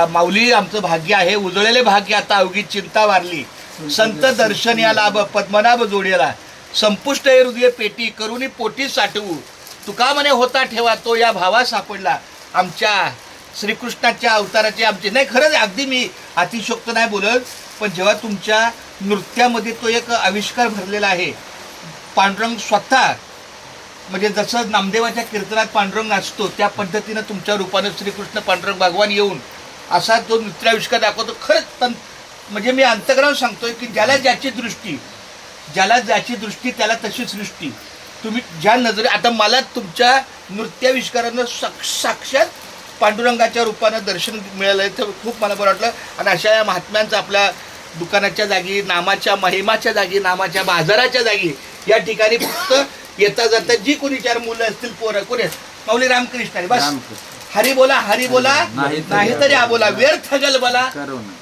माऊली आमचं भाग्य आहे, उजळलेले भाग्य आता अवघी चिंता वारली. संत दर्शन या लाभ पद्मनाभ जोडेला, संपुष्ट हे हृदय पेटी करुणी पोटी साठवू. तुका म्हणे होता ठेवा तो या भावा सापडला. आमच्या श्रीकृष्णाच्या अवताराचे आमचे नाही, खरंच अगदी मी अतिशोक्त नाही बोलत, पण जेव्हा तुमच्या नृत्यामध्ये तो एक आविष्कार भरलेला आहे. पांडुरंग स्वतः म्हणजे जसं नामदेवाच्या कीर्तनात पांडुरंग नाचतो त्या पद्धतीनं तुमच्या रूपानं श्रीकृष्ण पांडुरंग भगवान येऊन असा तो नृत्याविष्कार दाखवतो. खरंच म्हणजे मी अंतःकरण सांगतोय की ज्याला ज्याची दृष्टी त्याला तशी सृष्टी. तुम्ही ज्या नजरे आता मला तुमच्या नृत्याविष्कारानं साक्षात पांडुरंगाच्या रूपानं दर्शन मिळालं तर खूप मला बरं वाटलं. आणि अशा या महात्म्यांचं आपल्या दुकानाच्या जागी, नामाच्या महिमाच्या जागी, नामाच्या बाजाराच्या जागी या ठिकाणी फक्त येता जाता जी कोणी चार मुलं असतील, पोरं कोणी माऊली रामकृष्ण आहे बस. हरी बोला नाही तरी आबोला, व्यर्थ गल बोला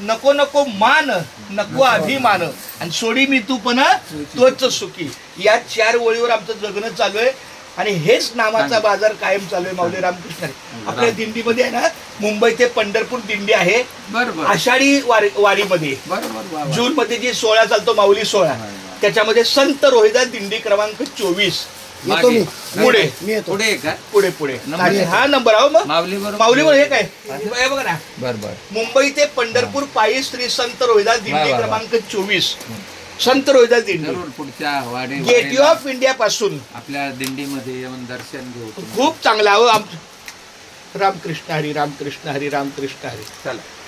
नको नको मान नको अभिमान, आणि सोडी मी तू पण तोच सुखी. या 4 ओळीवर आमचं जगणं चालू आहे आणि हेच नामाचा बाजार कायम चालू आहे. माऊली रामकृष्ण आपल्या दिंडीमध्ये आहे ना, मुंबई ते पंढरपूर दिंडी आहे. आषाढी वारीमध्ये जून मध्ये जी 16 चालतो माऊली 16, त्याच्यामध्ये संत रोहिदास दिंडी क्रमांक 24. पुढे हा नंबर आहो. मग माऊलीवर हे काय बघा ना, मुंबई ते पंढरपूर पायी श्री संत रोहिदास दिंडी क्रमांक 24. संत रोहिदास दिंडी पुढच्या गेटवे ऑफ इंडिया पासून आपल्या दिंडीमध्ये येऊन दर्शन घेऊ. खूप चांगला. रामकृष्ण हरी रामकृष्ण हरी रामकृष्ण हरी. चला.